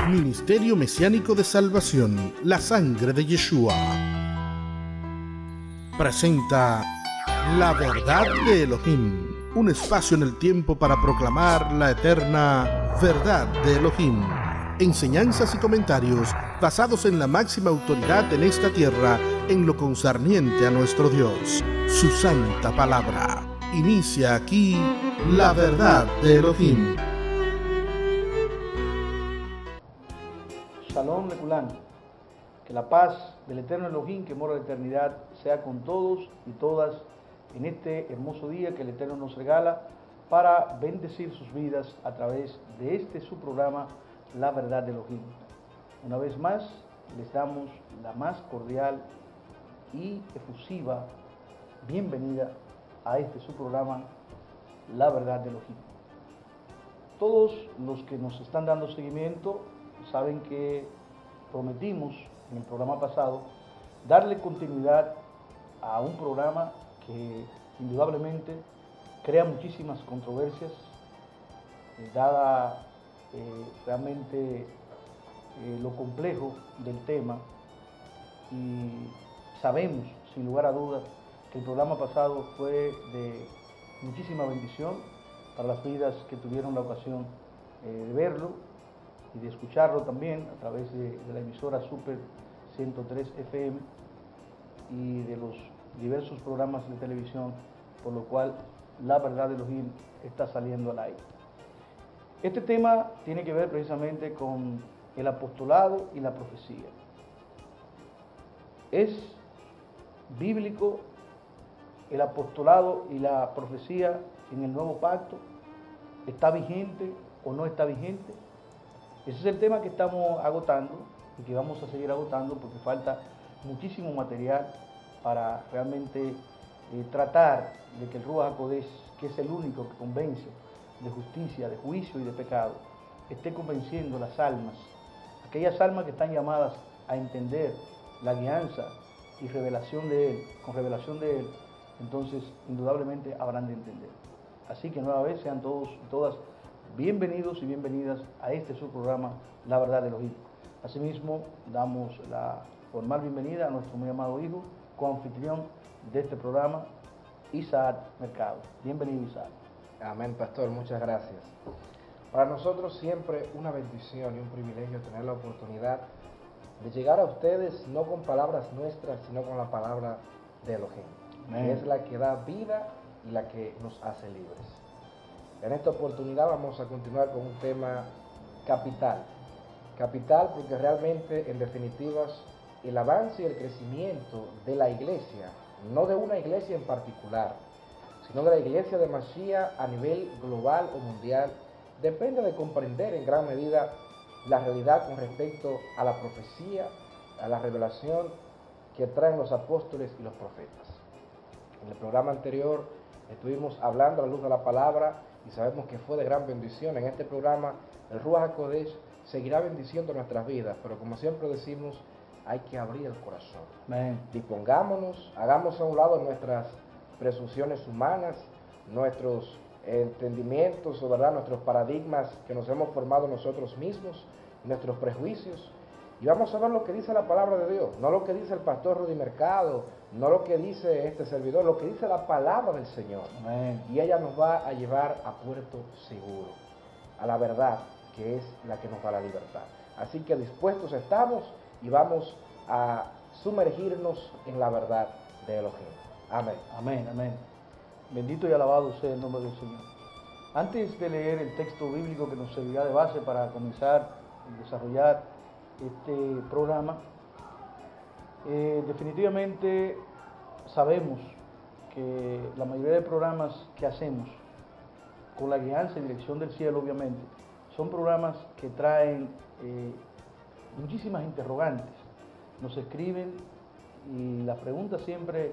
Ministerio Mesiánico de Salvación, la sangre de Yeshua, presenta La Verdad de Elohim, un espacio en el tiempo para proclamar la eterna verdad de Elohim. Enseñanzas y comentarios basados en la máxima autoridad en esta tierra en lo concerniente a nuestro Dios, su santa palabra. Inicia aquí La Verdad de Elohim. Shalom Leculán, que la paz del eterno Elohim que mora en la eternidad sea con todos y todas en este hermoso día que el Eterno nos regala para bendecir sus vidas a través de este su programa La Verdad de Elohim. Una vez más les damos la más cordial y efusiva bienvenida a este su programa La Verdad de Elohim. Todos los que nos están dando seguimiento saben que prometimos en el programa pasado darle continuidad a un programa que indudablemente crea muchísimas controversias, dada realmente lo complejo del tema, y sabemos sin lugar a dudas que el programa pasado fue de muchísima bendición para las vidas que tuvieron la ocasión de verlo y de escucharlo también a través de la emisora Super 103 FM y de los diversos programas de televisión, por lo cual La Verdad de Elohim está saliendo al aire. Este tema tiene que ver precisamente con el apostolado y la profecía. ¿Es bíblico el apostolado y la profecía en el nuevo pacto? ¿Está vigente o no está vigente? Ese es el tema que estamos agotando y que vamos a seguir agotando porque falta muchísimo material para realmente tratar de que el Ruach HaKodesh, que es el único que convence de justicia, de juicio y de pecado, esté convenciendo las almas, aquellas almas que están llamadas a entender la guianza y revelación de Él, con revelación de Él, entonces indudablemente habrán de entender. Así que nueva vez sean todos y todas bienvenidos y bienvenidas a este su programa La Verdad de Elohim. Asimismo, damos la formal bienvenida a nuestro muy amado hijo, coanfitrión de este programa, Isaac Mercado. Bienvenido, Isaac. Amén, pastor, muchas gracias. Para nosotros siempre una bendición y un privilegio tener la oportunidad de llegar a ustedes no con palabras nuestras, sino con la palabra de Elohim, que es la que da vida y la que nos hace libres. En esta oportunidad vamos a continuar con un tema capital. Capital porque realmente, en definitivas, el avance y el crecimiento de la iglesia, no de una iglesia en particular, sino de la iglesia de Mashiach a nivel global o mundial, depende de comprender en gran medida la realidad con respecto a la profecía, a la revelación que traen los apóstoles y los profetas. En el programa anterior estuvimos hablando a la luz de la palabra y sabemos que fue de gran bendición. En este programa el Ruach HaKodesh seguirá bendiciendo nuestras vidas, pero como siempre decimos, hay que abrir el corazón. Amén. Dispongámonos, hagamos a un lado nuestras presunciones humanas, nuestros entendimientos, o ¿verdad?, nuestros paradigmas que nos hemos formado nosotros mismos, nuestros prejuicios, y vamos a ver lo que dice la palabra de Dios, no lo que dice el pastor Rudy Mercado, no lo que dice este servidor, lo que dice la palabra del Señor. Amén. Y ella nos va a llevar a puerto seguro, a la verdad, que es la que nos da la libertad. Así que dispuestos estamos y vamos a sumergirnos en la verdad de Elohim. Amén. Amén, amén. Bendito y alabado sea el nombre del Señor. Antes de leer el texto bíblico que nos servirá de base para comenzar a desarrollar este programa, definitivamente sabemos que la mayoría de programas que hacemos, con la guianza y dirección del cielo obviamente, son programas que traen muchísimas interrogantes. Nos escriben y la pregunta siempre,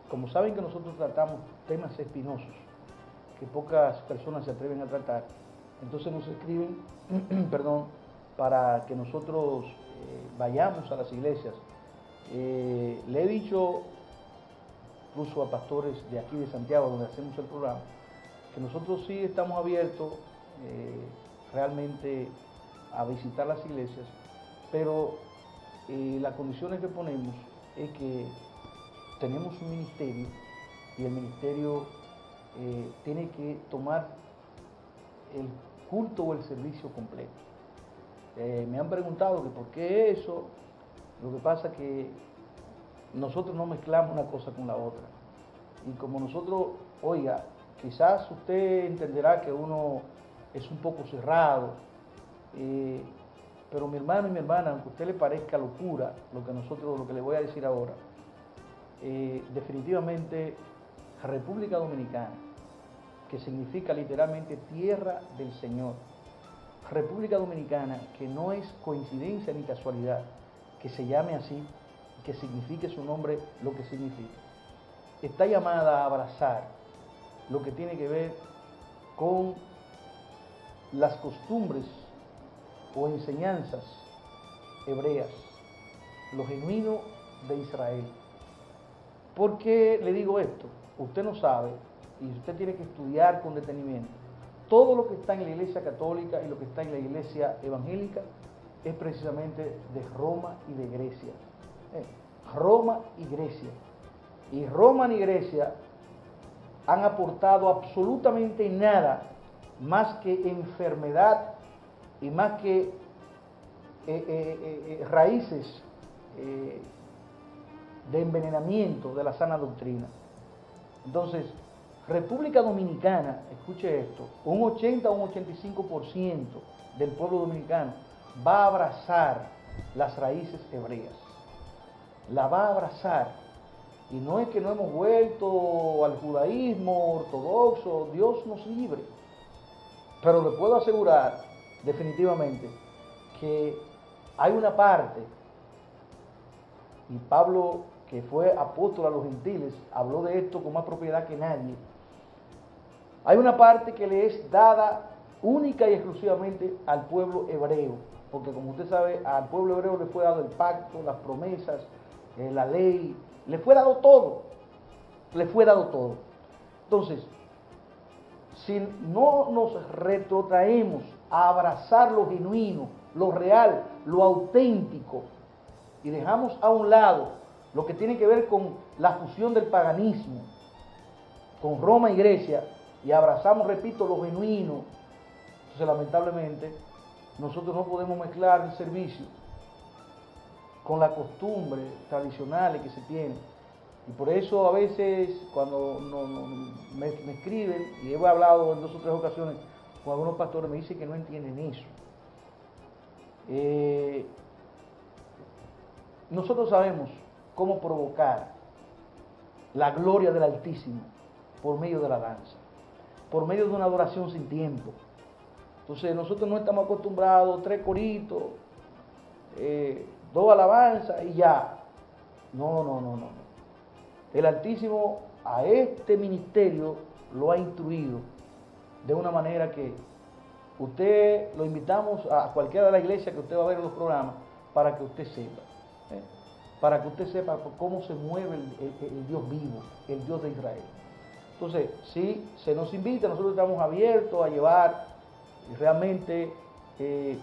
como saben que nosotros tratamos temas espinosos que pocas personas se atreven a tratar, entonces nos escriben, para que nosotros vayamos a las iglesias. Le he dicho incluso a pastores de aquí de Santiago, donde hacemos el programa, que nosotros sí estamos abiertos realmente a visitar las iglesias, pero las condiciones que ponemos es que tenemos un ministerio y el ministerio tiene que tomar el culto o el servicio completo. Me han preguntado que por qué eso. Lo que pasa es que nosotros no mezclamos una cosa con la otra. Y como nosotros, oiga, quizás usted entenderá que uno es un poco cerrado, pero mi hermano y mi hermana, aunque a usted le parezca locura lo que le voy a decir ahora, definitivamente República Dominicana, que significa literalmente tierra del Señor, República Dominicana, que no es coincidencia ni casualidad que se llame así, que signifique su nombre lo que significa, está llamada a abrazar lo que tiene que ver con las costumbres o enseñanzas hebreas, lo genuino de Israel. ¿Por qué le digo esto? Usted no sabe, y usted tiene que estudiar con detenimiento. Todo lo que está en la Iglesia Católica y lo que está en la Iglesia Evangélica es precisamente de Roma y de Grecia. Roma y Grecia. Y Roma y Grecia han aportado absolutamente nada más que enfermedad y más que raíces de envenenamiento de la sana doctrina. Entonces, República Dominicana, escuche esto, un 80 o un 85% del pueblo dominicano va a abrazar las raíces hebreas. La va a abrazar. Y no es que no hemos vuelto al judaísmo ortodoxo, Dios nos libre. Pero le puedo asegurar definitivamente que hay una parte, y Pablo, que fue apóstol a los gentiles, habló de esto con más propiedad que nadie. Hay una parte que le es dada única y exclusivamente al pueblo hebreo, porque como usted sabe, al pueblo hebreo le fue dado el pacto, las promesas, la ley, le fue dado todo, le fue dado todo. Entonces, si no nos retrotraemos a abrazar lo genuino, lo real, lo auténtico, y dejamos a un lado lo que tiene que ver con la fusión del paganismo, con Roma y Grecia, y abrazamos, repito, lo genuino, entonces lamentablemente nosotros no podemos mezclar el servicio con las costumbres tradicionales que se tienen. Y por eso a veces cuando me escriben, y he hablado en 2 o 3 ocasiones con algunos pastores, me dicen que no entienden eso. Nosotros sabemos cómo provocar la gloria del Altísimo por medio de la danza, por medio de una adoración sin tiempo. Entonces nosotros no estamos acostumbrados, 3 coritos, 2 alabanzas y ya. No. El Altísimo a este ministerio lo ha instruido de una manera que usted lo invitamos a cualquiera de las iglesias que usted va a ver en los programas para que usted sepa. Para que usted sepa cómo se mueve el Dios vivo, el Dios de Israel. Entonces, si se nos invita, nosotros estamos abiertos a llevar realmente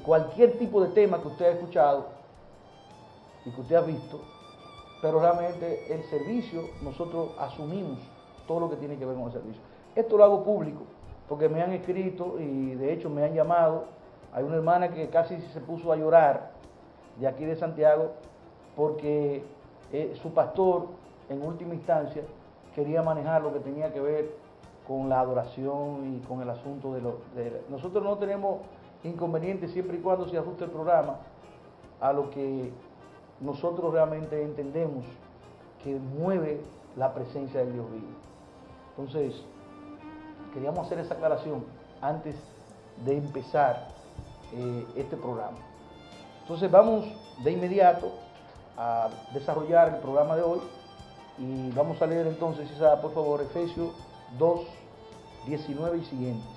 cualquier tipo de tema que usted ha escuchado y que usted ha visto, pero realmente el servicio, nosotros asumimos todo lo que tiene que ver con el servicio. Esto lo hago público, porque me han escrito y de hecho me han llamado. Hay una hermana que casi se puso a llorar de aquí de Santiago, porque su pastor, en última instancia, quería manejar lo que tenía que ver con la adoración y con el asunto nosotros no tenemos inconveniente siempre y cuando se ajuste el programa a lo que nosotros realmente entendemos que mueve la presencia del Dios vivo. Entonces, queríamos hacer esa aclaración antes de empezar este programa. Entonces vamos de inmediato a desarrollar el programa de hoy y vamos a leer entonces, Isaac, por favor, Efesios 2, 19 y siguientes.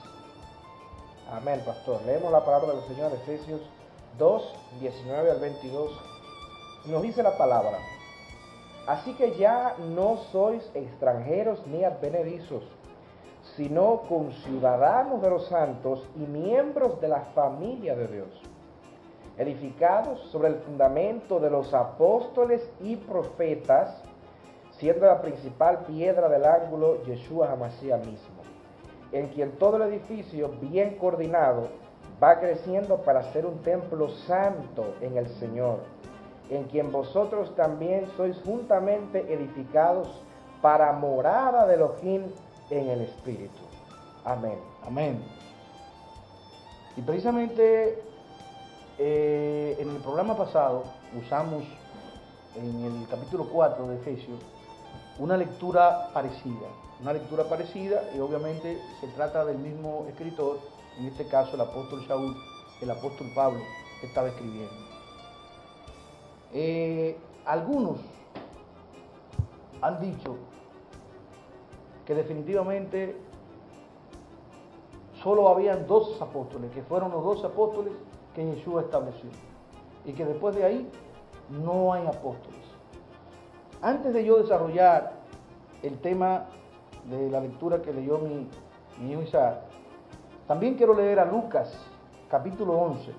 Amén, pastor. Leemos la palabra del Señor, Efesios 2, 19 al 22. Nos dice la palabra: así que ya no sois extranjeros ni advenedizos, sino conciudadanos de los santos y miembros de la familia de Dios, edificados sobre el fundamento de los apóstoles y profetas, siendo la principal piedra del ángulo Yeshua HaMashiach mismo, en quien todo el edificio bien coordinado va creciendo para ser un templo santo en el Señor, en quien vosotros también sois juntamente edificados para morada de Elohim en el Espíritu. Amén. Amén. Y precisamente en el programa pasado usamos en el capítulo 4 de Efesios una lectura parecida y obviamente se trata del mismo escritor, en este caso el apóstol Shaul, el apóstol Pablo, que estaba escribiendo. Algunos han dicho que definitivamente solo habían 12 apóstoles, que fueron los 12 apóstoles que Yeshua estableció, y que después de ahí no hay apóstoles. Antes de yo desarrollar el tema de la lectura que leyó mi hijo Isaac, también quiero leer a Lucas, capítulo 11,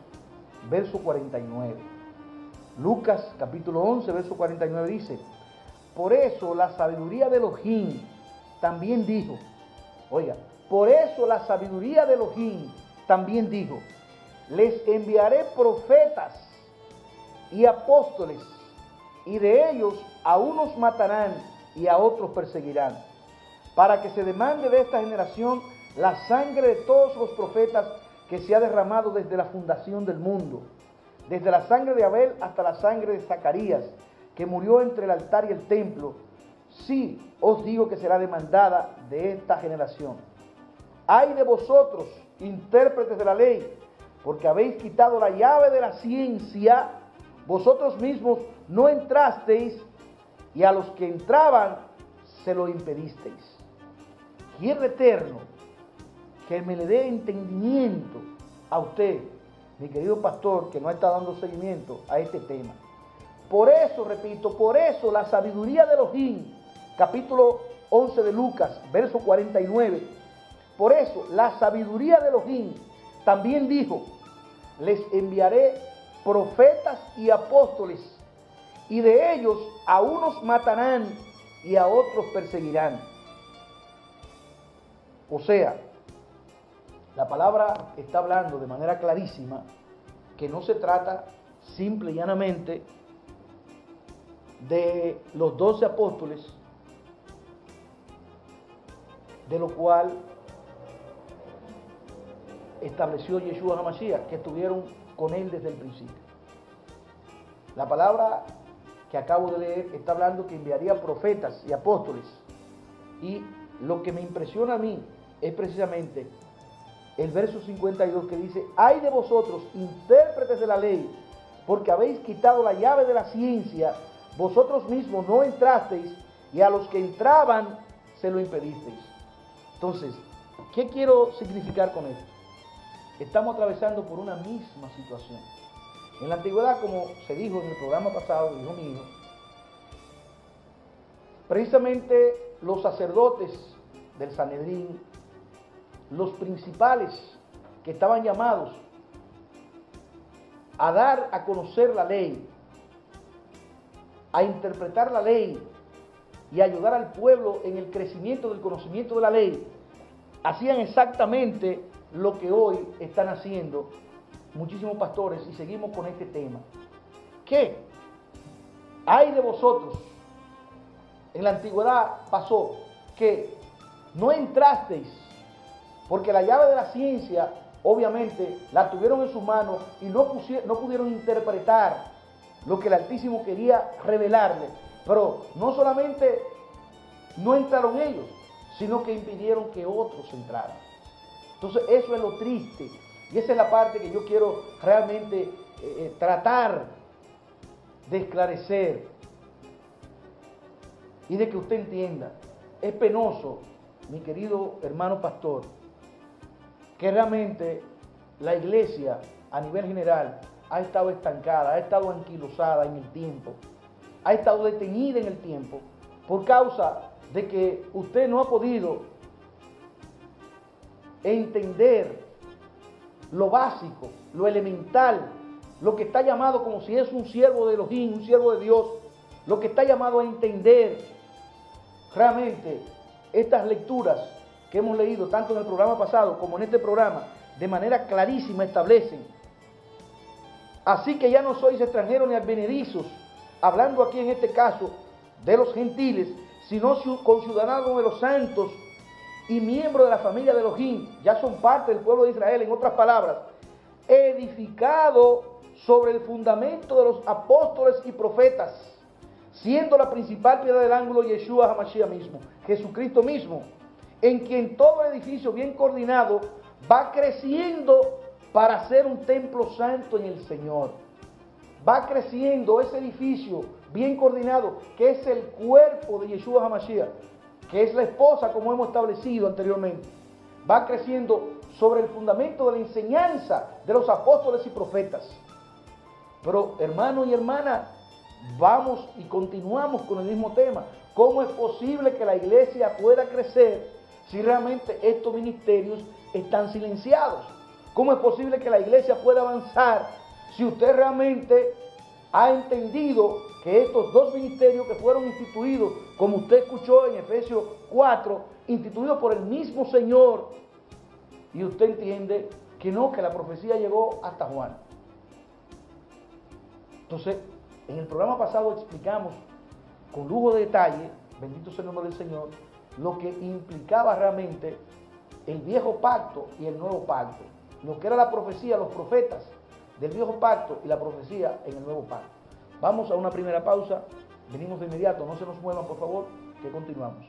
verso 49. Lucas, capítulo 11, verso 49 dice: por eso la sabiduría de Elohim también dijo, oiga, por eso la sabiduría de Elohim también dijo, les enviaré profetas y apóstoles, y de ellos a unos matarán y a otros perseguirán, para que se demande de esta generación la sangre de todos los profetas que se ha derramado desde la fundación del mundo, desde la sangre de Abel hasta la sangre de Zacarías, que murió entre el altar y el templo. Sí, os digo que será demandada de esta generación. Ay de vosotros, intérpretes de la ley, porque habéis quitado la llave de la ciencia, vosotros mismos no entrasteis, y a los que entraban se lo impedisteis. Quiero Eterno que me le dé entendimiento a usted, mi querido pastor, que no está dando seguimiento a este tema. Por eso, repito, por eso la sabiduría de Elohim, capítulo 11 de Lucas, verso 49, por eso la sabiduría de Elohim también dijo, les enviaré profetas y apóstoles, y de ellos a unos matarán y a otros perseguirán. O sea, la palabra está hablando de manera clarísima que no se trata simple y llanamente de los 12 apóstoles, de lo cual estableció Yeshua HaMashiach, que estuvieron con él desde el principio. La palabra que acabo de leer está hablando que enviaría profetas y apóstoles, y lo que me impresiona a mí es precisamente el verso 52 que dice: ay de vosotros, intérpretes de la ley, porque habéis quitado la llave de la ciencia, vosotros mismos no entrasteis, y a los que entraban se lo impedisteis. Entonces, ¿qué quiero significar con esto? Estamos atravesando por una misma situación. En la antigüedad, como se dijo en el programa pasado, dijo mi hijo, precisamente los sacerdotes del Sanedrín, los principales que estaban llamados a dar a conocer la ley, a interpretar la ley y ayudar al pueblo en el crecimiento del conocimiento de la ley, hacían exactamente lo que hoy están haciendo muchísimos pastores, y seguimos con este tema. ¿Qué? Ay de vosotros. En la antigüedad pasó que no entrasteis, porque la llave de la ciencia obviamente la tuvieron en sus manos y no pudieron interpretar lo que el Altísimo quería revelarle. Pero no solamente no entraron ellos, sino que impidieron que otros entraran. Entonces eso es lo triste, y esa es la parte que yo quiero realmente tratar de esclarecer y de que usted entienda. Es penoso, mi querido hermano pastor, que realmente la iglesia a nivel general ha estado estancada, ha estado anquilosada en el tiempo, ha estado detenida en el tiempo por causa de que usted no ha podido entender lo básico, lo elemental lo que está llamado como si es un siervo de Elohim, un siervo de Dios, lo que está llamado a entender realmente estas lecturas que hemos leído tanto en el programa pasado como en este programa, de manera clarísima establecen: así que ya no sois extranjeros ni advenedizos, hablando aquí en este caso de los gentiles, sino conciudadanos de los santos y miembros de la familia de Elohim, ya son parte del pueblo de Israel, en otras palabras, edificado sobre el fundamento de los apóstoles y profetas, siendo la principal piedra del ángulo Yeshua HaMashiach mismo, Jesucristo mismo, en quien todo edificio bien coordinado va creciendo para ser un templo santo en el Señor. Va creciendo ese edificio bien coordinado, que es el cuerpo de Yeshua HaMashiach, que es la esposa, como hemos establecido anteriormente. Va creciendo sobre el fundamento de la enseñanza de los apóstoles y profetas. Pero, hermano y hermana, vamos y continuamos con el mismo tema. ¿Cómo es posible que la iglesia pueda crecer si realmente estos ministerios están silenciados? ¿Cómo es posible que la iglesia pueda avanzar si usted realmente ha entendido que estos dos ministerios que fueron instituidos, como usted escuchó en Efesios 4, instituidos por el mismo Señor, y usted entiende que no, que la profecía llegó hasta Juan? Entonces, en el programa pasado explicamos con lujo de detalle, bendito sea el nombre del Señor, lo que implicaba realmente el viejo pacto y el nuevo pacto, lo que era la profecía, los profetas del viejo pacto y la profecía en el nuevo pacto. Vamos a una primera pausa, venimos de inmediato, no se nos muevan por favor, que continuamos.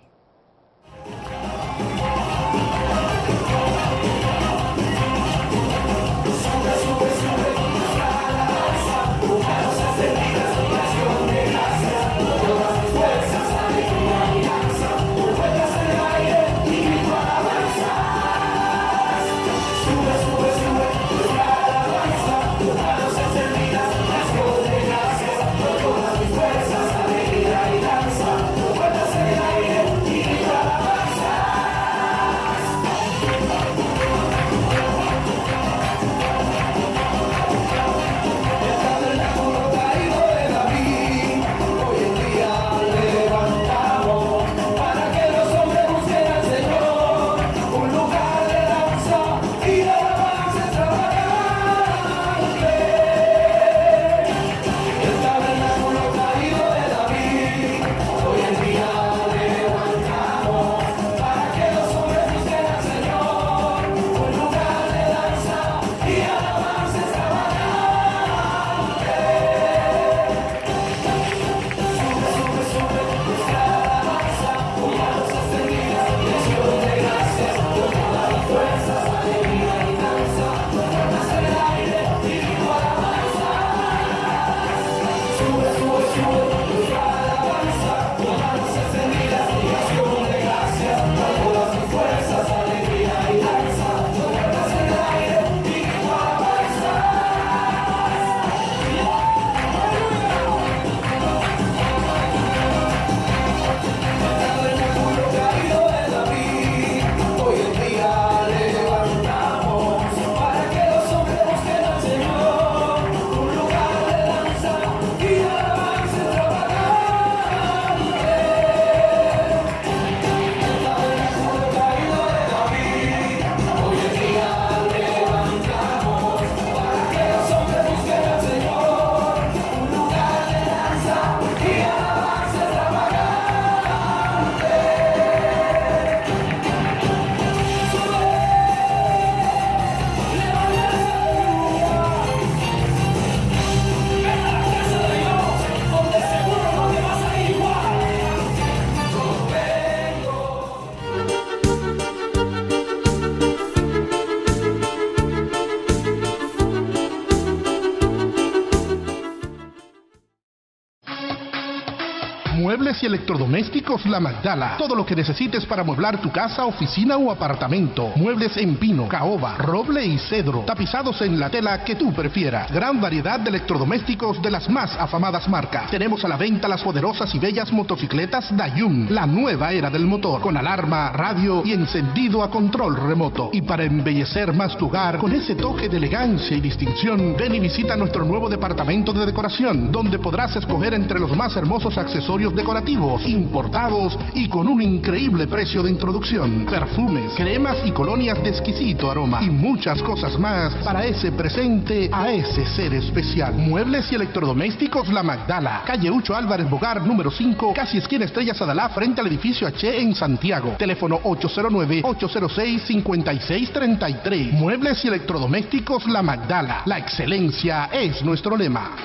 Muebles y electrodomésticos La Magdala. Todo lo que necesites para amueblar tu casa, oficina o apartamento. Muebles en pino, caoba, roble y cedro. Tapizados en la tela que tú prefieras. Gran variedad de electrodomésticos de las más afamadas marcas. Tenemos a la venta las poderosas y bellas motocicletas Dayun. La nueva era del motor. Con alarma, radio y encendido a control remoto. Y para embellecer más tu hogar con ese toque de elegancia y distinción, ven y visita nuestro nuevo departamento de decoración, donde podrás escoger entre los más hermosos accesorios decorativos, importados y con un increíble precio de introducción, perfumes, cremas y colonias de exquisito aroma y muchas cosas más para ese presente a ese ser especial. Muebles y electrodomésticos La Magdala, calle Ucho Álvarez Bogar, número 5, casi esquina Estrellas Adalá, frente al edificio H en Santiago. Teléfono 809-806-5633. Muebles y electrodomésticos La Magdala. La excelencia es nuestro lema.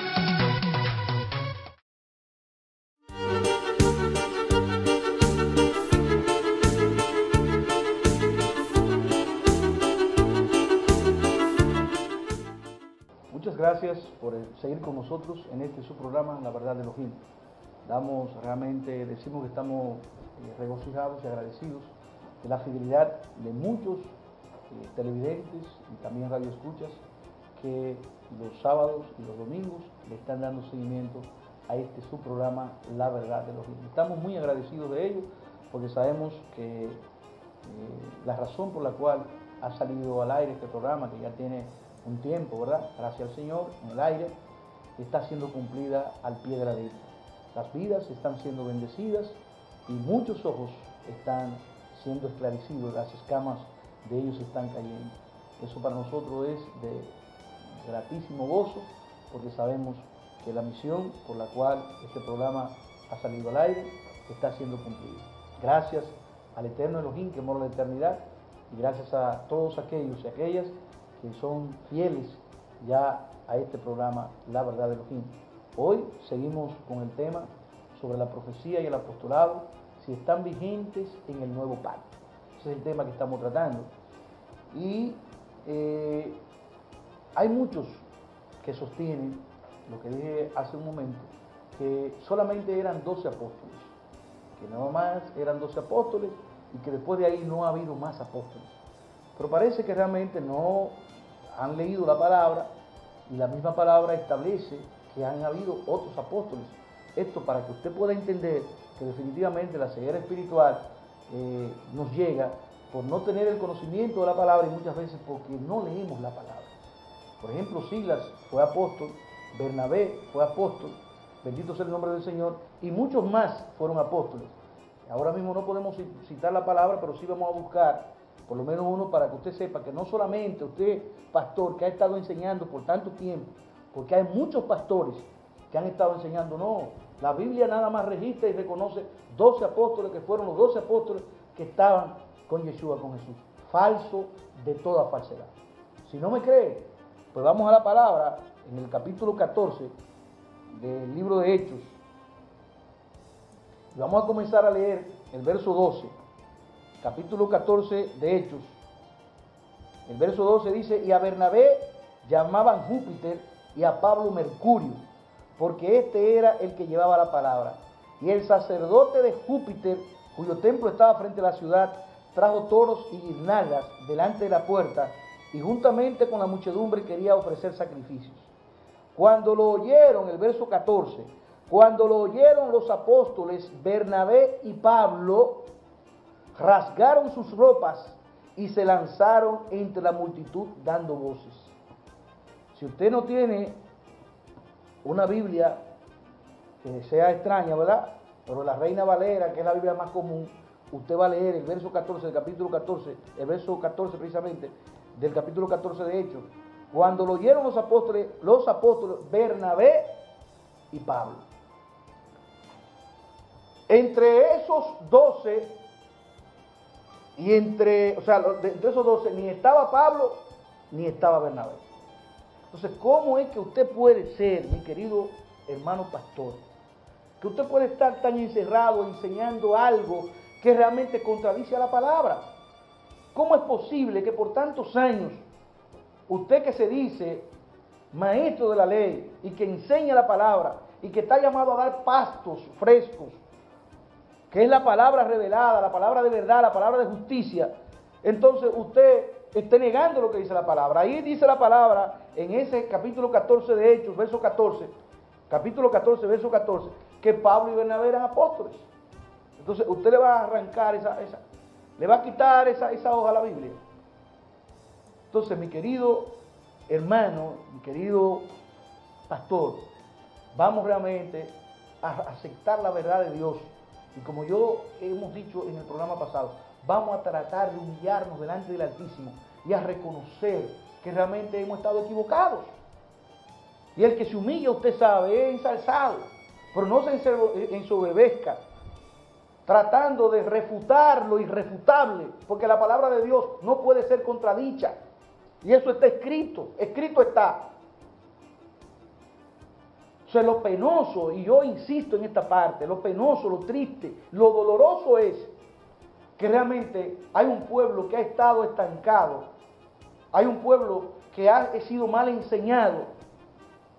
Muchas gracias por seguir con nosotros en este su programa, La Verdad de Elohim. Decimos que estamos regocijados y agradecidos de la fidelidad de muchos televidentes y también radioescuchas que los sábados y los domingos le están dando seguimiento a este su programa, La Verdad de Elohim. Estamos muy agradecidos de ello porque sabemos que la razón por la cual ha salido al aire este programa, que ya tiene un tiempo, ¿verdad? Gracias al Señor, en el aire, está siendo cumplida al pie de la letra. Las vidas están siendo bendecidas y muchos ojos están siendo esclarecidos, las escamas de ellos están cayendo. Eso para nosotros es de gratísimo gozo, porque sabemos que la misión por la cual este programa ha salido al aire está siendo cumplida. Gracias al eterno Elohim que mora en la eternidad, y gracias a todos aquellos y aquellas que son fieles ya a este programa, La Verdad de Elohim. Hoy seguimos con el tema sobre la profecía y el apostolado, si están vigentes en el nuevo pacto. Ese es el tema que estamos tratando. Y hay muchos que sostienen, lo que dije hace un momento, que solamente eran 12 apóstoles, que nada más eran 12 apóstoles y que después de ahí no ha habido más apóstoles. Pero parece que realmente no han leído la palabra, y la misma palabra establece que han habido otros apóstoles. Esto para que usted pueda entender que definitivamente la ceguera espiritual nos llega por no tener el conocimiento de la palabra y muchas veces porque no leemos la palabra. Por ejemplo, Silas fue apóstol, Bernabé fue apóstol, bendito sea el nombre del Señor, y muchos más fueron apóstoles. Ahora mismo no podemos citar la palabra, pero sí vamos a buscar por lo menos uno para que usted sepa que no solamente usted, pastor, que ha estado enseñando por tanto tiempo, porque hay muchos pastores que han estado enseñando, no, la Biblia nada más registra y reconoce 12 apóstoles que fueron los 12 apóstoles que estaban con Yeshua, con Jesús. Falso de toda falsedad. Si no me cree, pues vamos a la palabra en el capítulo 14 del libro de Hechos. Y vamos a comenzar a leer el verso 12. Capítulo 14 de Hechos. El verso 12 dice: y a Bernabé llamaban Júpiter y a Pablo Mercurio, porque este era el que llevaba la palabra. Y el sacerdote de Júpiter, cuyo templo estaba frente a la ciudad, trajo toros y guirnaldas delante de la puerta, y juntamente con la muchedumbre quería ofrecer sacrificios. Cuando lo oyeron, el verso 14, cuando lo oyeron los apóstoles, Bernabé y Pablo rasgaron sus ropas y se lanzaron entre la multitud dando voces. Si usted no tiene una Biblia que sea extraña, ¿verdad? Pero la Reina Valera, que es la Biblia más común, usted va a leer el verso 14 del capítulo 14, el verso 14 precisamente, del capítulo 14 de Hechos. Cuando lo oyeron los apóstoles, Bernabé y Pablo. Entre esos 12, entre esos 12, ni estaba Pablo, ni estaba Bernabé. Entonces, ¿cómo es que usted puede ser, mi querido hermano pastor, que usted puede estar tan encerrado enseñando algo que realmente contradice a la palabra? ¿Cómo es posible que por tantos años, usted que se dice maestro de la ley y que enseña la palabra y que está llamado a dar pastos frescos que es la palabra revelada, la palabra de verdad, la palabra de justicia, entonces usted esté negando lo que dice la palabra. Ahí dice la palabra en ese capítulo 14 de Hechos, verso 14, capítulo 14, verso 14, que Pablo y Bernabé eran apóstoles. Entonces usted le va a arrancar le va a quitar esa hoja a la Biblia. Entonces, mi querido hermano, mi querido pastor, vamos realmente a aceptar la verdad de Dios. Y como yo hemos dicho en el programa pasado, vamos a tratar de humillarnos delante del Altísimo y a reconocer que realmente hemos estado equivocados. Y el que se humilla, usted sabe, es ensalzado, pero no se ensoberbezca, tratando de refutar lo irrefutable, porque la palabra de Dios no puede ser contradicha. Y eso está escrito está. O sea, lo penoso, y yo insisto en esta parte, lo penoso, lo triste, lo doloroso es que realmente hay un pueblo que ha estado estancado, hay un pueblo que ha sido mal enseñado,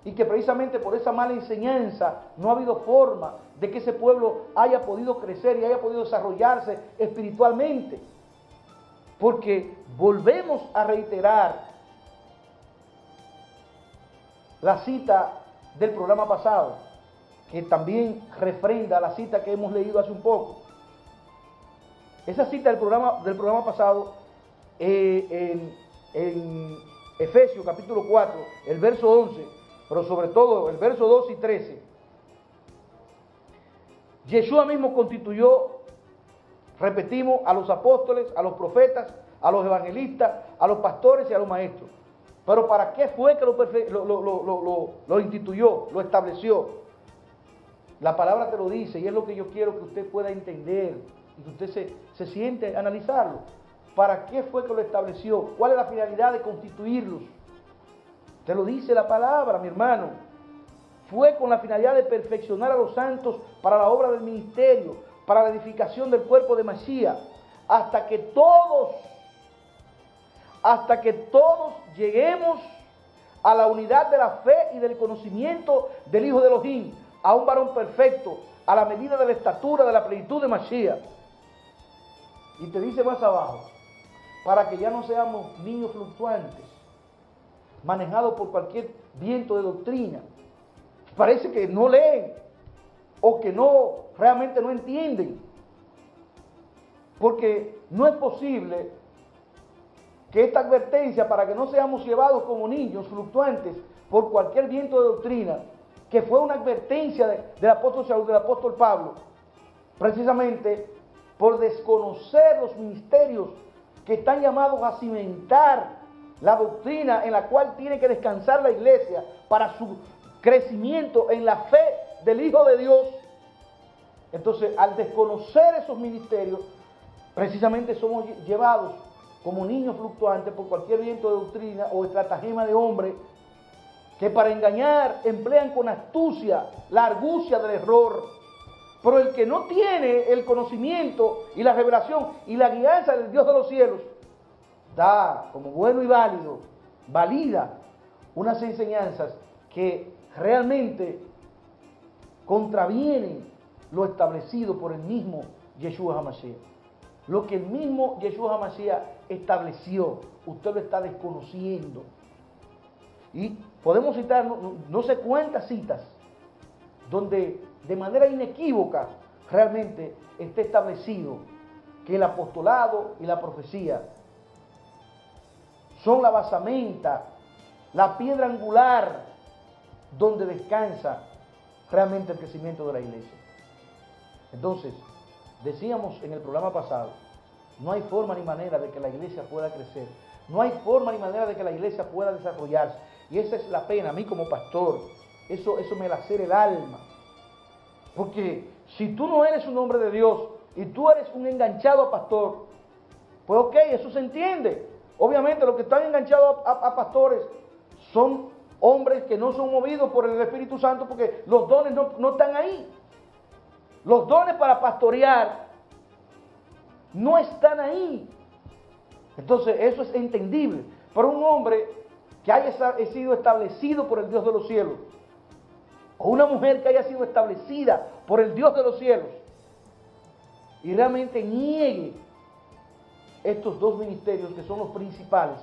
y que precisamente por esa mala enseñanza no ha habido forma de que ese pueblo haya podido crecer y haya podido desarrollarse espiritualmente. Porque volvemos a reiterar la cita del programa pasado, que también refrenda la cita que hemos leído hace un poco. Esa cita del programa pasado, en Efesios capítulo 4, el verso 11, pero sobre todo el verso 12 y 13, Yeshua mismo constituyó, repetimos, a los apóstoles, a los profetas, a los evangelistas, a los pastores y a los maestros. Pero ¿para qué fue que lo instituyó, lo estableció? La palabra te lo dice y es lo que yo quiero que usted pueda entender y que usted se siente a analizarlo. ¿Para qué fue que lo estableció? ¿Cuál es la finalidad de constituirlos? Te lo dice la palabra, mi hermano. Fue con la finalidad de perfeccionar a los santos para la obra del ministerio, para la edificación del cuerpo de Mashiach, hasta que todos lleguemos a la unidad de la fe y del conocimiento del Hijo de Elohim, a un varón perfecto, a la medida de la estatura de la plenitud de Mashiach. Y te dice más abajo, para que ya no seamos niños fluctuantes, manejados por cualquier viento de doctrina. Parece que no leen o que realmente no entienden. Porque no es posible que esta advertencia, para que no seamos llevados como niños fluctuantes por cualquier viento de doctrina, que fue una advertencia del apóstol Saúl, del apóstol Pablo, precisamente por desconocer los ministerios que están llamados a cimentar la doctrina en la cual tiene que descansar la iglesia para su crecimiento en la fe del Hijo de Dios. Entonces, al desconocer esos ministerios, precisamente somos llevados como niños fluctuantes por cualquier viento de doctrina o estratagema de hombre que para engañar emplean con astucia la argucia del error. Pero el que no tiene el conocimiento y la revelación y la guianza del Dios de los cielos, da como bueno y válido, valida unas enseñanzas que realmente contravienen lo establecido por el mismo Yeshua HaMashiach. Lo que el mismo Yeshua HaMashiach estableció, usted lo está desconociendo. Y podemos citar no sé cuántas citas donde de manera inequívoca realmente está establecido que el apostolado y la profecía son la basamenta, la piedra angular donde descansa realmente el crecimiento de la iglesia. Entonces, decíamos en el programa pasado, no hay forma ni manera de que la iglesia pueda crecer, no hay forma ni manera de que la iglesia pueda desarrollarse. Y esa es la pena, a mí como pastor, eso me lacera el alma. Porque si tú no eres un hombre de Dios y tú eres un enganchado a pastor, pues ok, eso se entiende. Obviamente los que están enganchados a pastores son hombres que no son movidos por el Espíritu Santo porque los dones no están ahí. Los dones para pastorear no están ahí. Entonces eso es entendible. Pero un hombre que haya sido establecido por el Dios de los cielos, o una mujer que haya sido establecida por el Dios de los cielos, y realmente niegue estos dos ministerios que son los principales,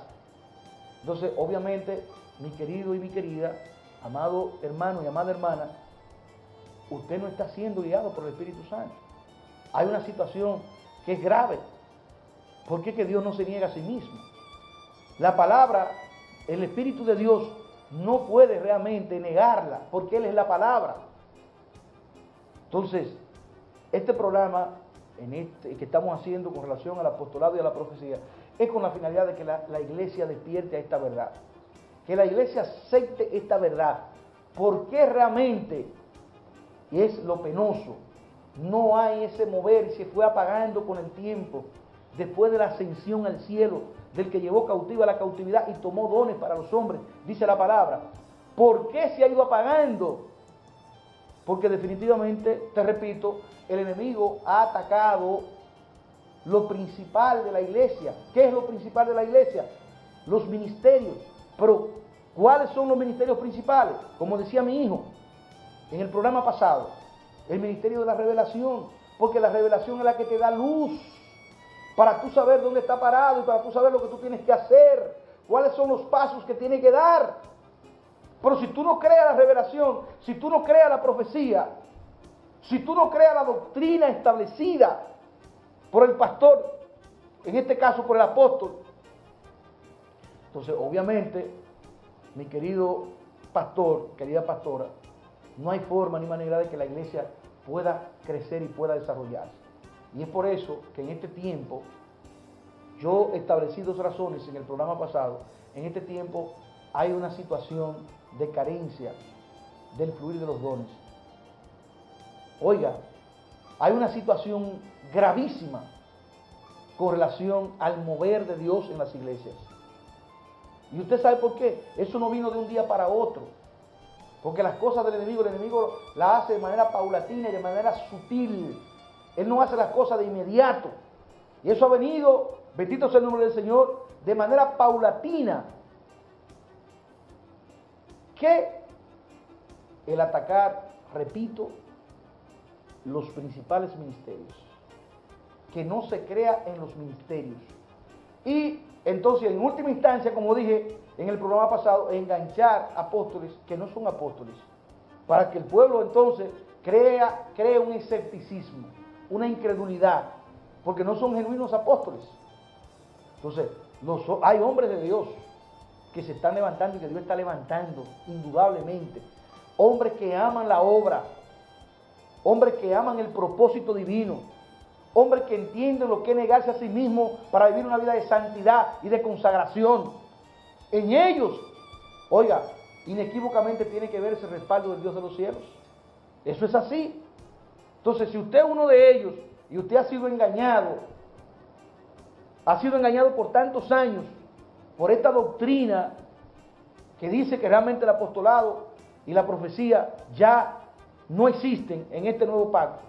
entonces obviamente, mi querido y mi querida, amado hermano y amada hermana, usted no está siendo guiado por el Espíritu Santo. Hay una situación que es grave. ¿Por qué que Dios no se niega a sí mismo? La palabra, el Espíritu de Dios no puede realmente negarla, porque Él es la palabra. Entonces, este programa que estamos haciendo con relación al apostolado y a la profecía es con la finalidad de que la iglesia despierte a esta verdad, que la iglesia acepte esta verdad, porque realmente, y es lo penoso, no hay ese mover, se fue apagando con el tiempo, después de la ascensión al cielo, del que llevó cautiva la cautividad y tomó dones para los hombres, dice la palabra. ¿Por qué se ha ido apagando? Porque definitivamente, te repito, el enemigo ha atacado lo principal de la iglesia. ¿Qué es lo principal de la iglesia? Los ministerios. Pero, ¿cuáles son los ministerios principales? Como decía mi hijo en el programa pasado, el ministerio de la revelación, porque la revelación es la que te da luz para tú saber dónde está parado y para tú saber lo que tú tienes que hacer, cuáles son los pasos que tienes que dar. Pero si tú no creas la revelación, si tú no creas la profecía, si tú no creas la doctrina establecida por el pastor, en este caso por el apóstol, entonces obviamente, mi querido pastor, querida pastora, no hay forma ni manera de que la iglesia pueda crecer y pueda desarrollarse. Y es por eso que en este tiempo, yo establecí 2 razones en el programa pasado. En este tiempo hay una situación de carencia del fluir de los dones. Oiga, hay una situación gravísima con relación al mover de Dios en las iglesias. Y usted sabe por qué. Eso no vino de un día para otro. Porque las cosas del enemigo, el enemigo las hace de manera paulatina y de manera sutil. Él no hace las cosas de inmediato. Y eso ha venido, bendito sea el nombre del Señor, de manera paulatina. Que el atacar, repito, los principales ministerios. Que no se crea en los ministerios. Y entonces, en última instancia, como dije en el programa pasado, enganchar apóstoles que no son apóstoles. Para que el pueblo entonces cree un escepticismo, una incredulidad, porque no son genuinos apóstoles. Entonces, hay hombres de Dios que se están levantando y que Dios está levantando, indudablemente. Hombres que aman la obra, hombres que aman el propósito divino, hombres que entienden lo que es negarse a sí mismo para vivir una vida de santidad y de consagración. En ellos, oiga, inequívocamente tiene que verse el respaldo del Dios de los cielos. Eso es así. Entonces, si usted es uno de ellos y usted ha sido engañado por tantos años por esta doctrina que dice que realmente el apostolado y la profecía ya no existen en este nuevo pacto,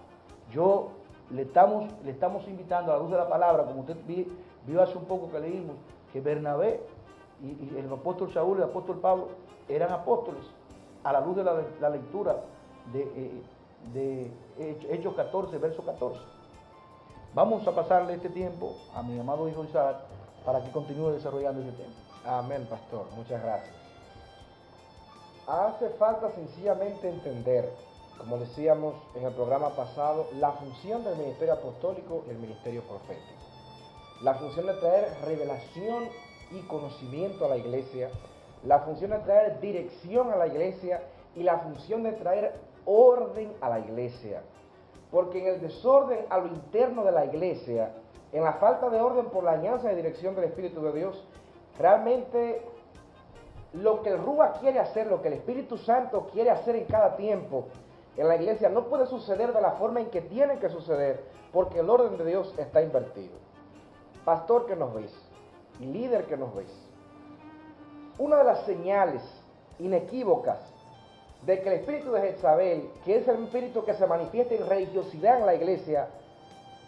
yo le estamos invitando a la luz de la palabra, como usted vio hace un poco que leímos, que Bernabé y el apóstol Saúl y el apóstol Pablo eran apóstoles, a la luz de la lectura de Hechos 14, verso 14. Vamos a pasarle este tiempo a mi amado hijo Isaac para que continúe desarrollando este tema. Amén, pastor. Muchas gracias. Hace falta sencillamente entender, como decíamos en el programa pasado, la función del ministerio apostólico y el ministerio profético. La función de traer revelación y conocimiento a la iglesia, la función de traer dirección a la iglesia y la función de traer orden a la iglesia. Porque en el desorden a lo interno de la iglesia, en la falta de orden por la alianza de dirección del Espíritu de Dios, realmente lo que el Rúa quiere hacer, lo que el Espíritu Santo quiere hacer en cada tiempo en la iglesia no puede suceder de la forma en que tiene que suceder, porque el orden de Dios está invertido. Pastor que nos ves y líder que nos ves, una de las señales inequívocas de que el espíritu de Jezabel, que es el espíritu que se manifiesta en religiosidad en la iglesia,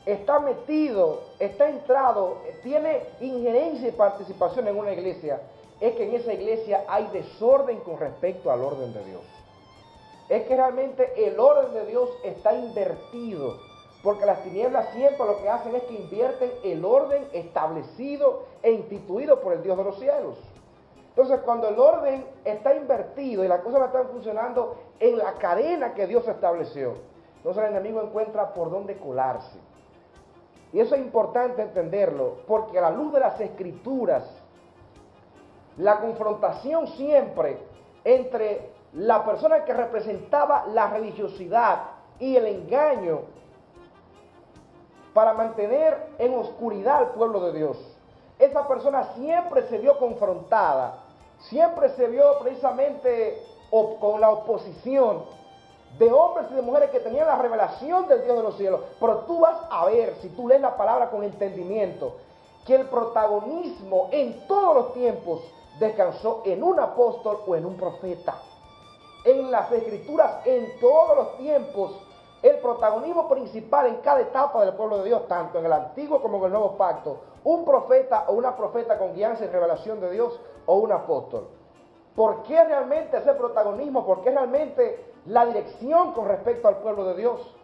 está metido, está entrado, tiene injerencia y participación en una iglesia, es que en esa iglesia hay desorden con respecto al orden de Dios. Es que realmente el orden de Dios está invertido. Porque las tinieblas siempre lo que hacen es que invierten el orden establecido e instituido por el Dios de los cielos. Entonces, cuando el orden está invertido y las cosas no están funcionando en la cadena que Dios estableció, entonces el enemigo encuentra por dónde colarse. Y eso es importante entenderlo, porque a la luz de las Escrituras, la confrontación siempre entre la persona que representaba la religiosidad y el engaño para mantener en oscuridad al pueblo de Dios, esa persona siempre se vio confrontada, siempre se vio precisamente con la oposición de hombres y de mujeres que tenían la revelación del Dios de los cielos. Pero tú vas a ver, si tú lees la palabra con entendimiento, que el protagonismo en todos los tiempos descansó en un apóstol o en un profeta. En las Escrituras, en todos los tiempos, el protagonismo principal en cada etapa del pueblo de Dios, tanto en el Antiguo como en el Nuevo Pacto, un profeta o una profeta con guianza y revelación de Dios o un apóstol. ¿Por qué realmente ese protagonismo? ¿Por qué realmente la dirección con respecto al pueblo de Dios?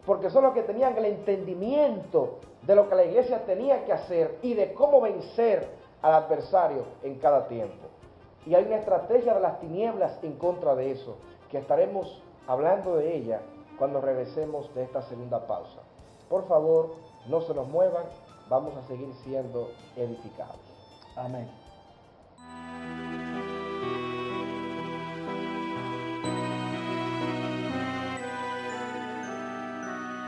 Porque son los que tenían el entendimiento de lo que la iglesia tenía que hacer y de cómo vencer al adversario en cada tiempo. Y hay una estrategia de las tinieblas en contra de eso, que estaremos hablando de ella cuando regresemos de esta segunda pausa. Por favor, no se nos muevan, vamos a seguir siendo edificados. Amén.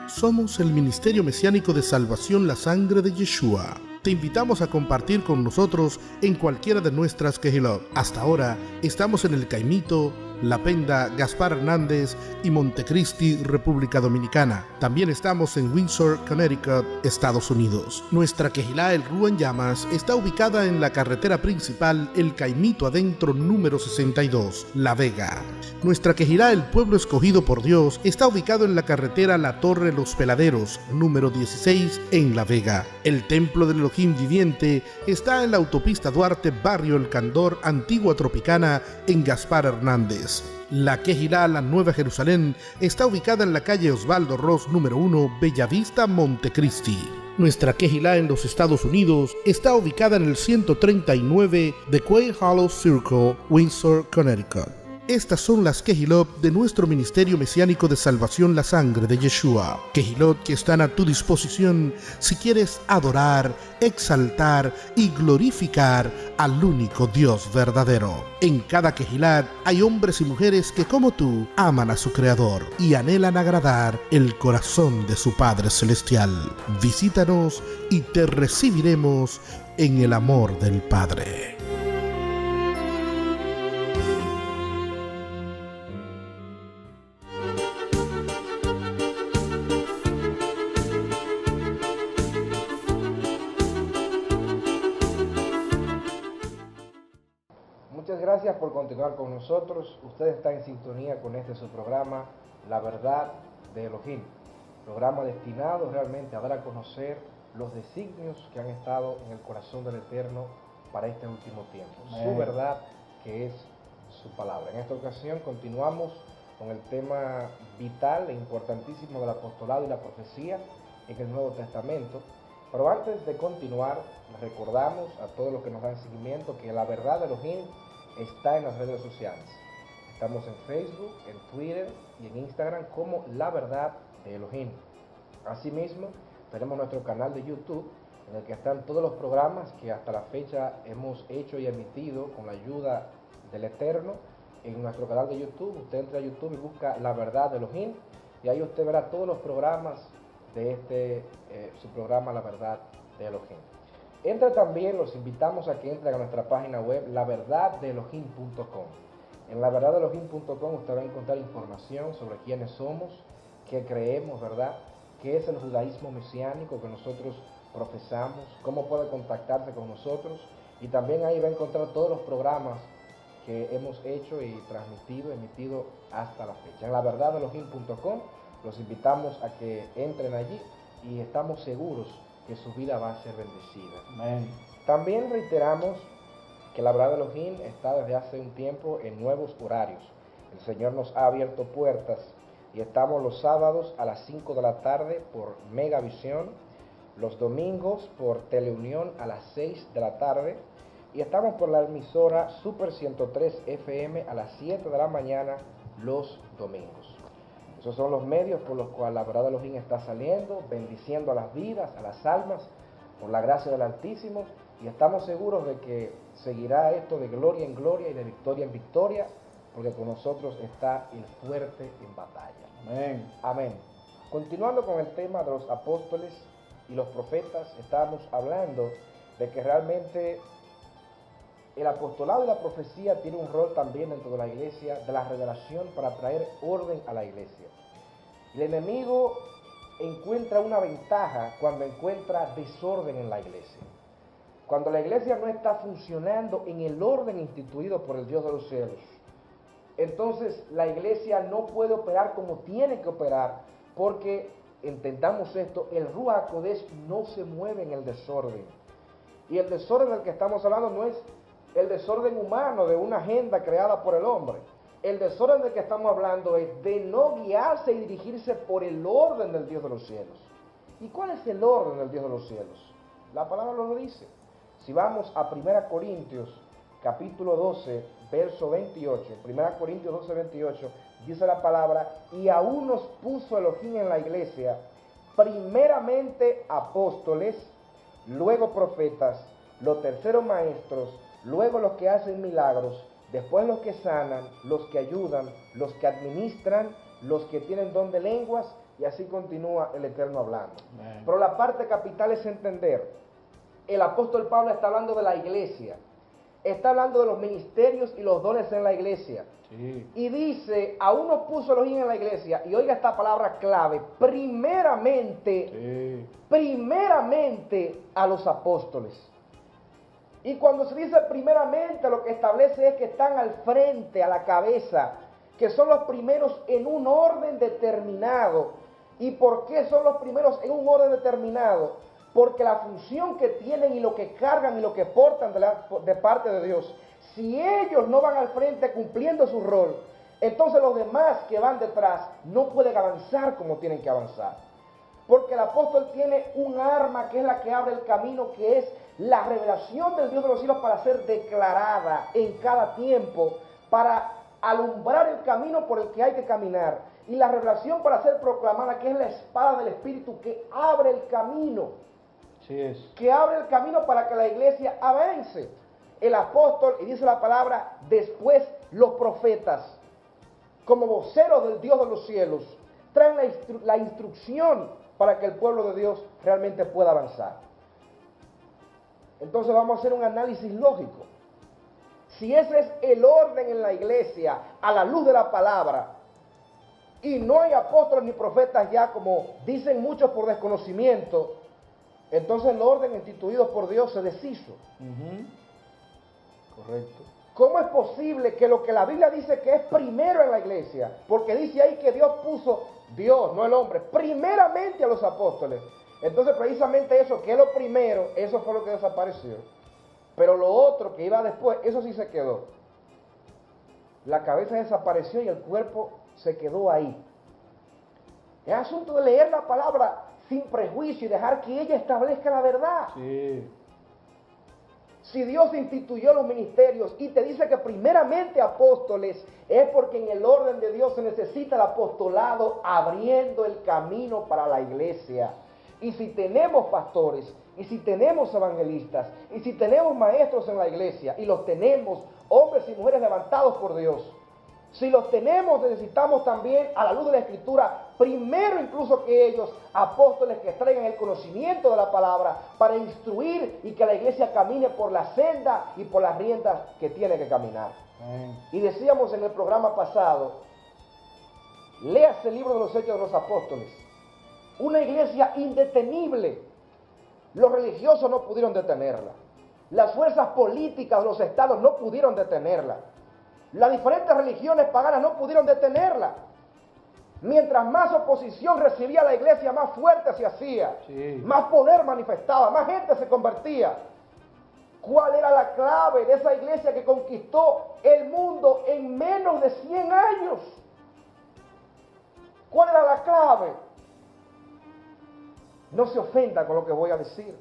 Somos el Ministerio Mesiánico de Salvación La Sangre de Yeshua. Te invitamos a compartir con nosotros en cualquiera de nuestras Kehilot. Hasta ahora estamos en el Caimito, La Penda, Gaspar Hernández y Montecristi, República Dominicana. También estamos en Windsor, Connecticut, Estados Unidos. Nuestra Kehilá El Ruan Llamas está ubicada en la carretera principal El Caimito Adentro número 62, La Vega. Nuestra Kehilá El Pueblo Escogido por Dios está ubicado en la carretera La Torre Los Peladeros número 16 en La Vega. El Templo del Elohim Viviente está en la autopista Duarte, Barrio El Candor, Antigua Tropicana, en Gaspar Hernández. La Kehilá La Nueva Jerusalén está ubicada en la calle Osvaldo Ross número 1, Bellavista, Montecristi. Nuestra Kehilá en los Estados Unidos está ubicada en el 139 de Quail Hollow Circle, Windsor, Connecticut. Estas son las Kehilot de nuestro Ministerio Mesiánico de Salvación La Sangre de Yeshua. Kehilot que están a tu disposición si quieres adorar, exaltar y glorificar al único Dios verdadero. En cada Kehilat hay hombres y mujeres que como tú aman a su Creador y anhelan agradar el corazón de su Padre Celestial. Visítanos y te recibiremos en el amor del Padre. Muchas gracias por continuar con nosotros. Usted está en sintonía con su programa, La Verdad de Elohim. Programa destinado realmente a dar a conocer los designios que han estado en el corazón del Eterno para este último tiempo. Amén. Su verdad, que es su palabra. En esta ocasión continuamos con el tema vital e importantísimo del apostolado y la profecía en el Nuevo Testamento. Pero antes de continuar, recordamos a todos los que nos dan seguimiento que La Verdad de Elohim está en las redes sociales. Estamos en Facebook, en Twitter y en Instagram como La Verdad de Elohim. Asimismo, tenemos nuestro canal de YouTube en el que están todos los programas que hasta la fecha hemos hecho y emitido con la ayuda del Eterno. En nuestro canal de YouTube, usted entra a YouTube y busca La Verdad de Elohim y ahí usted verá todos los programas de su programa La Verdad de Elohim. Entre también, los invitamos a que entren a nuestra página web, laverdadelohim.com. En laverdadelohim.com usted va a encontrar información sobre quiénes somos, qué creemos, ¿verdad? ¿Qué es el judaísmo mesiánico que nosotros profesamos? ¿Cómo puede contactarse con nosotros? Y también ahí va a encontrar todos los programas que hemos hecho y transmitido, emitido hasta la fecha. En laverdadelohim.com los invitamos a que entren allí y estamos seguros que su vida va a ser bendecida. Amén. También reiteramos que La Verdad de Elohim está desde hace un tiempo en nuevos horarios. El Señor nos ha abierto puertas y estamos los sábados a las 5 de la tarde por Megavisión, los domingos por Teleunión a las 6 de la tarde y estamos por la emisora Super 103 FM a las 7 de la mañana los domingos. Esos son los medios por los cuales la verdad de Elohim está saliendo, bendiciendo a las vidas, a las almas, por la gracia del Altísimo, y estamos seguros de que seguirá esto de gloria en gloria y de victoria en victoria, porque con nosotros está el fuerte en batalla. Amén. Amén. Continuando con el tema de los apóstoles y los profetas, estábamos hablando de que realmente el apostolado y la profecía tienen un rol también dentro de la iglesia, de la revelación para traer orden a la iglesia. El enemigo encuentra una ventaja cuando encuentra desorden en la iglesia. Cuando la iglesia no está funcionando en el orden instituido por el Dios de los cielos, entonces la iglesia no puede operar como tiene que operar, porque, entendamos esto, el Ruach HaKodesh no se mueve en el desorden. Y el desorden del que estamos hablando no es el desorden humano de una agenda creada por el hombre. El desorden del que estamos hablando es de no guiarse y dirigirse por el orden del Dios de los cielos. ¿Y cuál es el orden del Dios de los cielos? La palabra lo dice. Si vamos a 1 Corintios, capítulo 12, verso 28, 1 Corintios 12, 28, dice la palabra, y aún nos puso Elohim en la iglesia, primeramente apóstoles, luego profetas, los terceros maestros, luego los que hacen milagros, después los que sanan, los que ayudan, los que administran, los que tienen don de lenguas, y así continúa el Eterno hablando. Amén. Pero la parte capital es entender, el apóstol Pablo está hablando de la iglesia, está hablando de los ministerios y los dones en la iglesia. Sí. Y dice, a uno puso Elohim en la iglesia, y oiga esta palabra clave, primeramente a los apóstoles. Y cuando se dice primeramente, lo que establece es que están al frente, a la cabeza, que son los primeros en un orden determinado. ¿Y por qué son los primeros en un orden determinado? Porque la función que tienen y lo que cargan y lo que portan de parte de Dios, si ellos no van al frente cumpliendo su rol, entonces los demás que van detrás no pueden avanzar como tienen que avanzar. Porque el apóstol tiene un arma que es la que abre el camino, que es la revelación del Dios de los cielos para ser declarada en cada tiempo, para alumbrar el camino por el que hay que caminar. Y la revelación para ser proclamada, que es la espada del Espíritu que abre el camino. Sí es. Que abre el camino para que la iglesia avance. El apóstol, y dice la palabra, después los profetas, como voceros del Dios de los cielos, traen la instrucción para que el pueblo de Dios realmente pueda avanzar. Entonces vamos a hacer un análisis lógico. Si ese es el orden en la iglesia, a la luz de la palabra, y no hay apóstoles ni profetas ya, como dicen muchos por desconocimiento, entonces el orden instituido por Dios se deshizo. Correcto. ¿Cómo es posible que lo que la Biblia dice que es primero en la iglesia, porque dice ahí que Dios puso, Dios, no el hombre, primeramente a los apóstoles? Entonces precisamente eso, que es lo primero, eso fue lo que desapareció. Pero lo otro que iba después, eso sí se quedó. La cabeza desapareció y el cuerpo se quedó ahí. Es asunto de leer la palabra sin prejuicio y dejar que ella establezca la verdad. Sí. Si Dios instituyó los ministerios y te dice que primeramente apóstoles, es porque en el orden de Dios se necesita el apostolado abriendo el camino para la iglesia. Y si tenemos pastores, y si tenemos evangelistas, y si tenemos maestros en la iglesia, y los tenemos, hombres y mujeres levantados por Dios, si los tenemos, necesitamos también, a la luz de la Escritura, primero incluso que ellos, apóstoles que traigan el conocimiento de la palabra para instruir y que la iglesia camine por la senda y por las riendas que tiene que caminar. Y decíamos en el programa pasado, léase el libro de los Hechos de los Apóstoles. Una iglesia indetenible. Los religiosos no pudieron detenerla. Las fuerzas políticas de los estados no pudieron detenerla. Las diferentes religiones paganas no pudieron detenerla. Mientras más oposición recibía la iglesia, más fuerte se hacía, más poder manifestaba, más gente se convertía. ¿Cuál era la clave de esa iglesia que conquistó el mundo en menos de 100 años? ¿Cuál era la clave? No se ofenda con lo que voy a decir,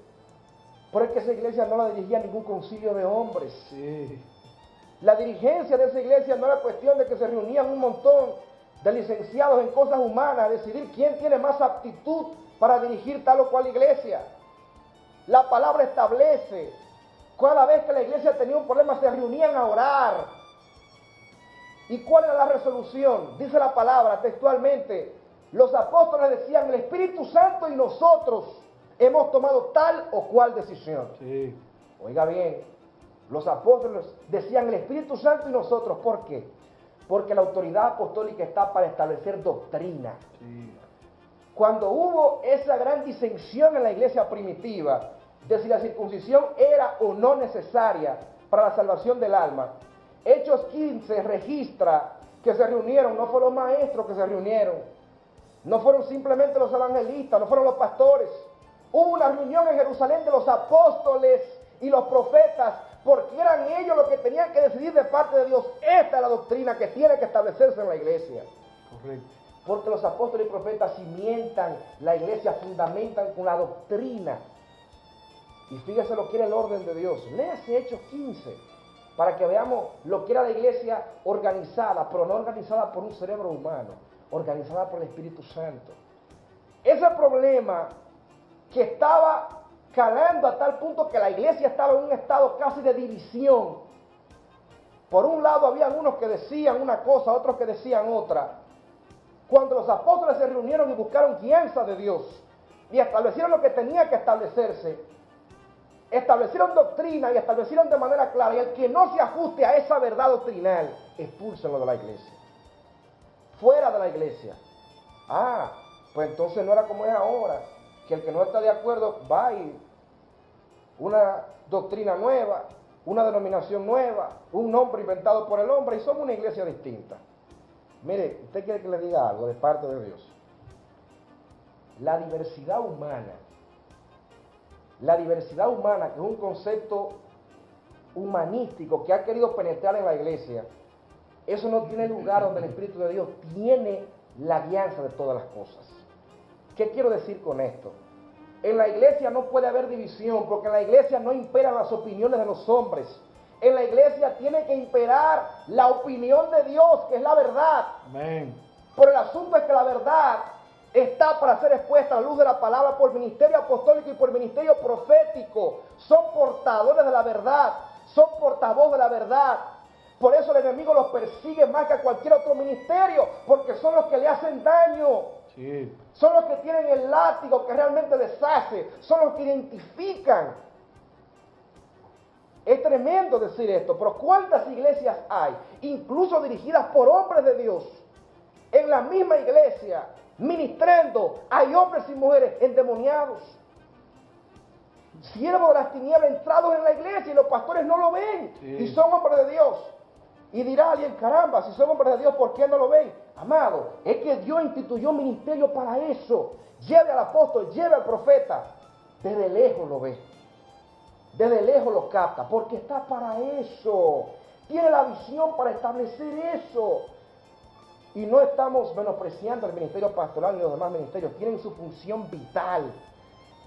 pero es que esa iglesia no la dirigía ningún concilio de hombres. Sí. La dirigencia de esa iglesia no era cuestión de que se reunían un montón de licenciados en cosas humanas a decidir quién tiene más aptitud para dirigir tal o cual iglesia. La palabra establece, cada vez que la iglesia tenía un problema se reunían a orar. ¿Y cuál era la resolución? Dice la palabra textualmente, los apóstoles decían, el Espíritu Santo y nosotros hemos tomado tal o cual decisión. Sí. Oiga bien, los apóstoles decían, el Espíritu Santo y nosotros, ¿por qué? Porque la autoridad apostólica está para establecer doctrina. Sí. Cuando hubo esa gran disensión en la iglesia primitiva de si la circuncisión era o no necesaria para la salvación del alma, Hechos 15 registra que se reunieron, no fueron los maestros que se reunieron, no fueron simplemente los evangelistas, no fueron los pastores. Hubo una reunión en Jerusalén de los apóstoles y los profetas, porque eran ellos los que tenían que decidir de parte de Dios. Esta es la doctrina que tiene que establecerse en la iglesia. Correcto. Porque los apóstoles y profetas cimientan la iglesia, fundamentan con la doctrina. Y fíjese lo que era el orden de Dios. Léase Hechos 15 para que veamos lo que era la iglesia organizada, pero no organizada por un cerebro humano, organizada por el Espíritu Santo. Ese problema que estaba calando a tal punto que la iglesia estaba en un estado casi de división. Por un lado habían unos que decían una cosa, otros que decían otra. Cuando los apóstoles se reunieron y buscaron guianza de Dios y establecieron lo que tenía que establecerse, establecieron doctrina y establecieron de manera clara, y el que no se ajuste a esa verdad doctrinal, expúlsenlo de la iglesia, fuera de la iglesia. Pues entonces no era como es ahora, que el que no está de acuerdo va y una doctrina nueva, una denominación nueva, un nombre inventado por el hombre, y somos una iglesia distinta. Mire, usted quiere que le diga algo de parte de Dios. La diversidad humana, que es un concepto humanístico que ha querido penetrar en la iglesia, eso no tiene lugar donde el Espíritu de Dios tiene la guianza de todas las cosas. ¿Qué quiero decir con esto? En la iglesia no puede haber división, porque en la iglesia no imperan las opiniones de los hombres. En la iglesia tiene que imperar la opinión de Dios, que es la verdad. Amén. Pero el asunto es que la verdad está para ser expuesta a la luz de la palabra por ministerio apostólico y por ministerio profético. Son portadores de la verdad, son portavoz de la verdad. Por eso el enemigo los persigue más que a cualquier otro ministerio, porque son los que le hacen daño. Sí. Son los que tienen el látigo que realmente deshace, son los que identifican. Es tremendo decir esto, pero ¿cuántas iglesias hay, incluso dirigidas por hombres de Dios, en la misma iglesia, ministrando, hay hombres y mujeres endemoniados, siervos de las tinieblas entrados en la iglesia y los pastores no lo ven, y son hombres de Dios? Y dirá alguien, caramba, si son hombres de Dios, ¿por qué no lo ven? Amado, es que Dios instituyó un ministerio para eso. Lleve al apóstol, lleve al profeta. Desde lejos lo ve. Desde lejos lo capta, porque está para eso. Tiene la visión para establecer eso. Y no estamos menospreciando el ministerio pastoral ni los demás ministerios. Tienen su función vital.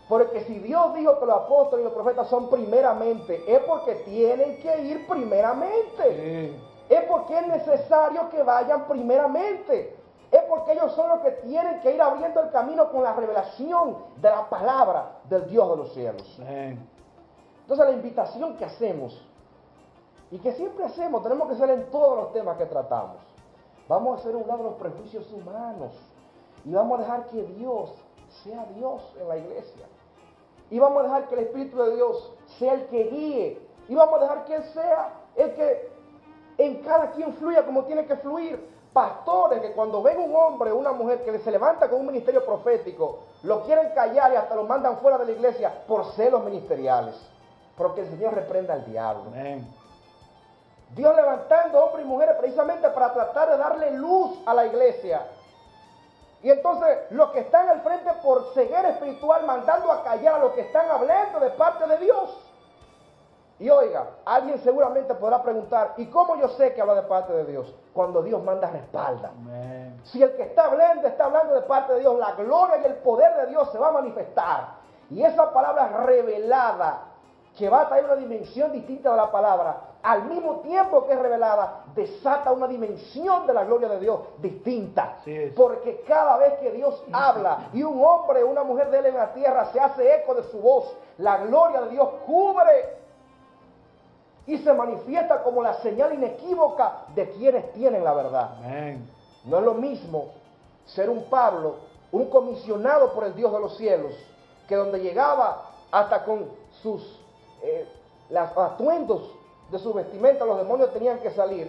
Porque si Dios dijo que los apóstoles y los profetas son primeramente, es porque tienen que ir primeramente. Sí. Es porque es necesario que vayan primeramente. Es porque ellos son los que tienen que ir abriendo el camino con la revelación de la palabra del Dios de los cielos. Amén. Entonces la invitación que hacemos, y que siempre hacemos, tenemos que hacer en todos los temas que tratamos. Vamos a hacer un lado los prejuicios humanos y vamos a dejar que Dios sea Dios en la iglesia. Y vamos a dejar que el Espíritu de Dios sea el que guíe. Y vamos a dejar que Él sea el que en cada quien fluya como tiene que fluir. Pastores que cuando ven un hombre o una mujer que se levanta con un ministerio profético, lo quieren callar y hasta lo mandan fuera de la iglesia por celos ministeriales. Pero que el Señor reprenda al diablo. Amén. Dios levantando hombres y mujeres precisamente para tratar de darle luz a la iglesia. Y entonces los que están al frente por ceguera espiritual mandando a callar a los que están hablando de parte de Dios. Y oiga, alguien seguramente podrá preguntar, ¿y cómo yo sé que habla de parte de Dios? Cuando Dios manda, respalda. Amén. Si el que está hablando de parte de Dios, la gloria y el poder de Dios se va a manifestar. Y esa palabra revelada, que va a traer una dimensión distinta de la palabra, al mismo tiempo que es revelada, desata una dimensión de la gloria de Dios distinta. Así es. Porque cada vez que Dios habla y un hombre o una mujer de él en la tierra se hace eco de su voz, la gloria de Dios cubre y se manifiesta como la señal inequívoca de quienes tienen la verdad. Amén. No es lo mismo ser un Pablo, un comisionado por el Dios de los cielos, que donde llegaba hasta con sus los atuendos de su vestimenta, los demonios tenían que salir,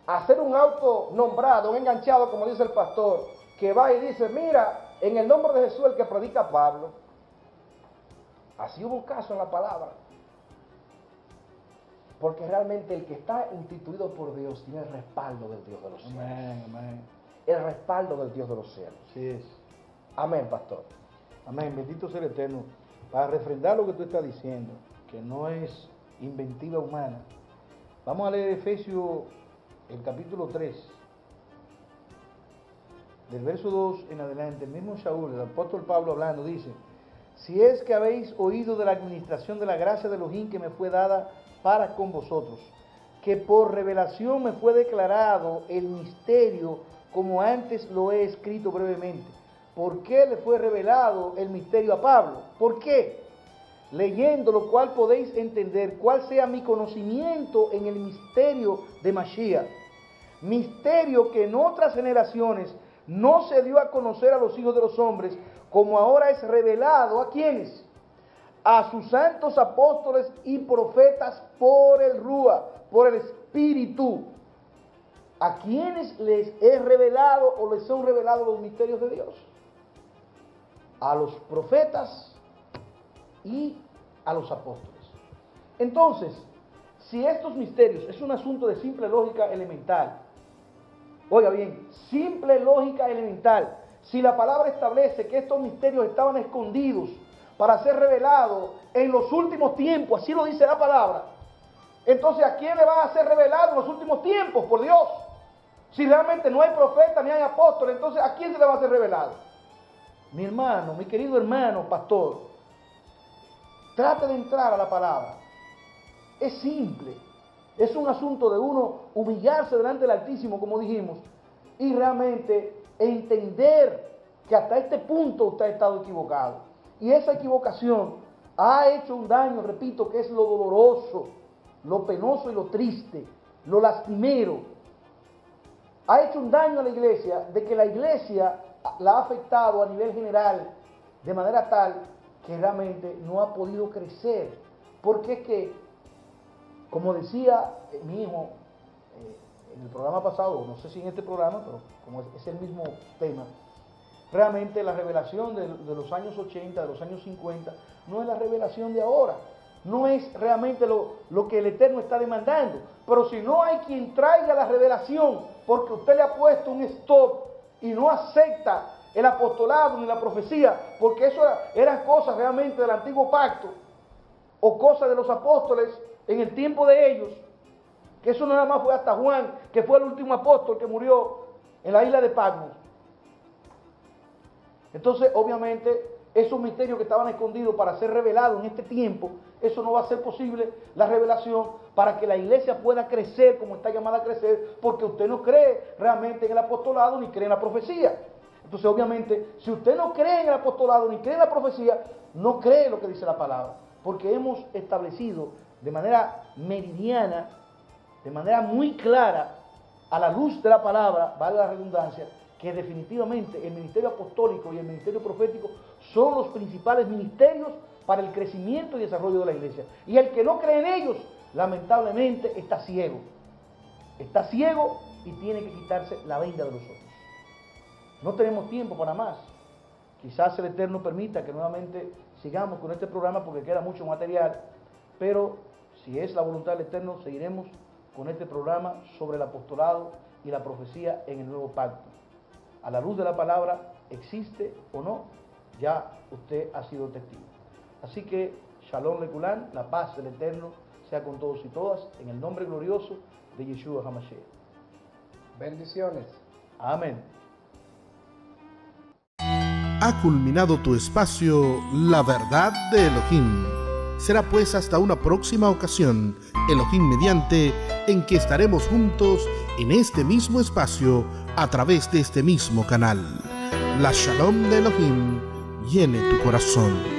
a ser un autonombrado, un enganchado, como dice el pastor, que va y dice, mira, en el nombre de Jesús el que predica Pablo. Así hubo un caso en la palabra. Porque realmente el que está instituido por Dios tiene el respaldo del Dios de los cielos. Amén, amén. El respaldo del Dios de los cielos. Así es. Amén, pastor. Amén. Bendito sea el Eterno. Para refrendar lo que tú estás diciendo, que no es inventiva humana. Vamos a leer Efesios, el capítulo 3. Del verso 2 en adelante, el mismo Shaul, el apóstol Pablo hablando, dice: si es que habéis oído de la administración de la gracia de Elohim que me fue dada para con vosotros, que por revelación me fue declarado el misterio, como antes lo he escrito brevemente. ¿Por qué le fue revelado el misterio a Pablo? ¿Por qué? Leyendo lo cual podéis entender cuál sea mi conocimiento en el misterio de Mashiach. Misterio que en otras generaciones no se dio a conocer a los hijos de los hombres, como ahora es revelado ¿a quiénes? A sus santos apóstoles y profetas por el Rúa, por el Espíritu. ¿A quienes les es revelado o les son revelados los misterios de Dios? A los profetas y a los apóstoles. Entonces, si estos misterios es un asunto de simple lógica elemental, oiga bien, simple lógica elemental, si la palabra establece que estos misterios estaban escondidos para ser revelados en los últimos tiempos, así lo dice la palabra, entonces ¿a quién le va a ser revelado en los últimos tiempos? Por Dios. Si realmente no hay profeta ni hay apóstol, entonces ¿a quién se le va a ser revelado? Mi hermano, mi querido hermano, pastor, trate de entrar a la palabra. Es simple. Es un asunto de uno humillarse delante del Altísimo, como dijimos, y realmente entender que hasta este punto usted ha estado equivocado. Y esa equivocación ha hecho un daño, repito, que es lo doloroso, lo penoso y lo triste, lo lastimero. Ha hecho un daño a la iglesia, de que la iglesia la ha afectado a nivel general, de manera tal que realmente no ha podido crecer. Porque es que, como decía mi hijo en el programa pasado, no sé si en este programa, pero como es el mismo tema, realmente la revelación de los años 80, de los años 50, no es la revelación de ahora. No es realmente lo que el Eterno está demandando. Pero si no hay quien traiga la revelación, porque usted le ha puesto un stop y no acepta el apostolado ni la profecía, porque eso eran cosas realmente del antiguo pacto, o cosas de los apóstoles en el tiempo de ellos, que eso nada más fue hasta Juan, que fue el último apóstol que murió en la isla de Patmos. Entonces, obviamente, esos misterios que estaban escondidos para ser revelados en este tiempo, eso no va a ser posible, la revelación, para que la iglesia pueda crecer como está llamada a crecer, porque usted no cree realmente en el apostolado ni cree en la profecía. Entonces, obviamente, si usted no cree en el apostolado ni cree en la profecía, no cree lo que dice la palabra, porque hemos establecido de manera meridiana, de manera muy clara, a la luz de la palabra, vale la redundancia, que definitivamente el ministerio apostólico y el ministerio profético son los principales ministerios para el crecimiento y desarrollo de la iglesia. Y el que no cree en ellos, lamentablemente, está ciego. Está ciego y tiene que quitarse la venda de los ojos. No tenemos tiempo para más. Quizás el Eterno permita que nuevamente sigamos con este programa porque queda mucho material, pero si es la voluntad del Eterno, seguiremos con este programa sobre el apostolado y la profecía en el nuevo pacto. A la luz de la palabra, existe o no, ya usted ha sido testigo. Así que, Shalom Lekulán, la paz del Eterno sea con todos y todas, en el nombre glorioso de Yeshua HaMashiach. Bendiciones. Amén. Ha culminado tu espacio La Verdad de Elohim. Será pues hasta una próxima ocasión, Elohim mediante, en que estaremos juntos en este mismo espacio a través de este mismo canal. La Shalom de Elohim llene tu corazón.